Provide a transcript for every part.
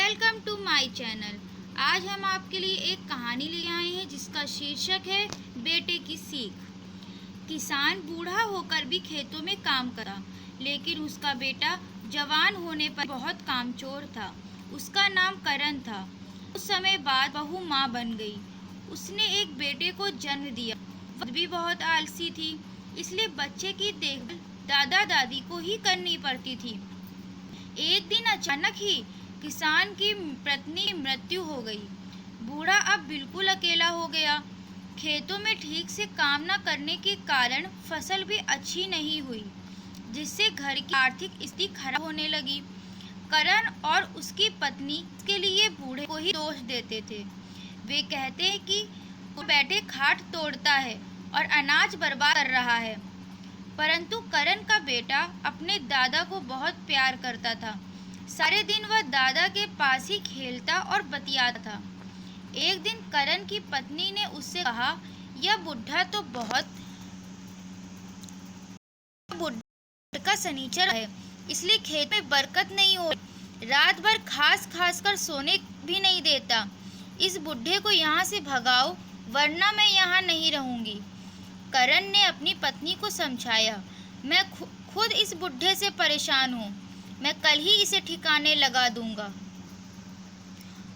Welcome to my channel. आज हम आपके लिए एक कहानी ले आए हैं जिसका शीर्षक है बेटे की सीख। किसान बूढ़ा होकर भी खेतों में काम करा, लेकिन उसका बेटा जवान होने पर बहुत कामचोर था। उसका नाम करण था। कुछ समय बाद बहू माँ बन गई। उसने एक बेटे को जन्म दिया। वह भी बहुत आलसी थी, इसलिए बच्चे की देखभाल दादा दादी को ही करनी पड़ती थी। एक दिन अचानक ही किसान की पत्नी की मृत्यु हो गई। बूढ़ा अब बिल्कुल अकेला हो गया। खेतों में ठीक से काम न करने के कारण फसल भी अच्छी नहीं हुई, जिससे घर की आर्थिक स्थिति खराब होने लगी। करण और उसकी पत्नी इसके लिए बूढ़े को ही दोष देते थे। वे कहते हैं कि वो बैठे खाट तोड़ता है और अनाज बर्बाद कर रहा है। परंतु करण का बेटा अपने दादा को बहुत प्यार करता था। सारे दिन वह दादा के पास ही खेलता और बतियाता था। एक दिन करण की पत्नी ने उससे कहा, यह बुढ़ा तो बहुत बुढ़ा का सनीचर है, इसलिए खेत में बरकत नहीं हो। रात भर खास खास कर सोने भी नहीं देता। इस बुढ़े को यहाँ से भगाओ, वरना मैं यहाँ नहीं रहूँगी। करण ने अपनी पत्नी को समझाया, मैं खुद इस बुढ़े से परेशान हूँ। मैं कल ही इसे ठिकाने लगा दूंगा।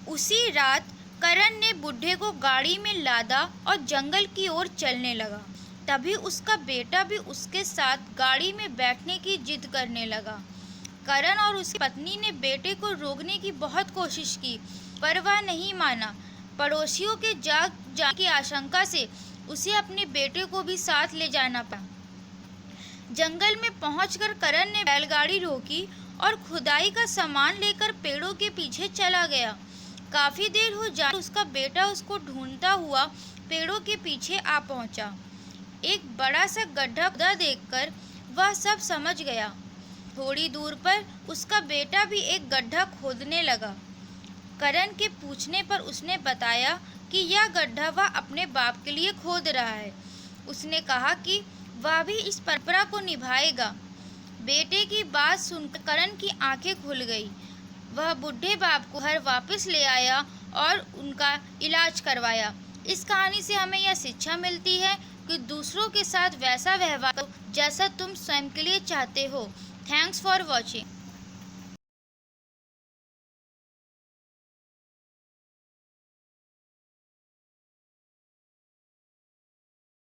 उसी रात करण ने बुढ़े को गाड़ी में लादा और जंगल की ओर चलने लगा। तभी उसका बेटा भी उसके साथ गाड़ी में बैठने की जिद करने लगा। करण और उसकी पत्नी ने बेटे को रोकने की बहुत कोशिश की, पर वह नहीं माना। पड़ोसियों के जाग जाने की आशंका से उसे अपने बेटे को भी साथ ले जाना पड़ा। जंगल में पहुंचकर करण ने बैलगाड़ी रोकी और खुदाई का सामान लेकर पेड़ों के पीछे चला गया। काफी देर हो जाने उसका बेटा उसको ढूंढता हुआ पेड़ों के पीछे आ पहुंचा। एक बड़ा सा गड्ढा खुदा देखकर वह सब समझ गया। थोड़ी दूर पर उसका बेटा भी एक गड्ढा खोदने लगा। करण के पूछने पर उसने बताया कि यह गड्ढा वह अपने बाप के लिए खोद रहा है। उसने कहा कि वह भी इस परंपरा को निभाएगा। बेटे की बात सुनकर करण की आंखें खुल गई। वह बूढ़े बाप को घर वापस ले आया और उनका इलाज करवाया। इस कहानी से हमें यह शिक्षा मिलती है कि दूसरों के साथ वैसा व्यवहार करो जैसा तुम स्वयं के लिए चाहते हो। Thanks for watching.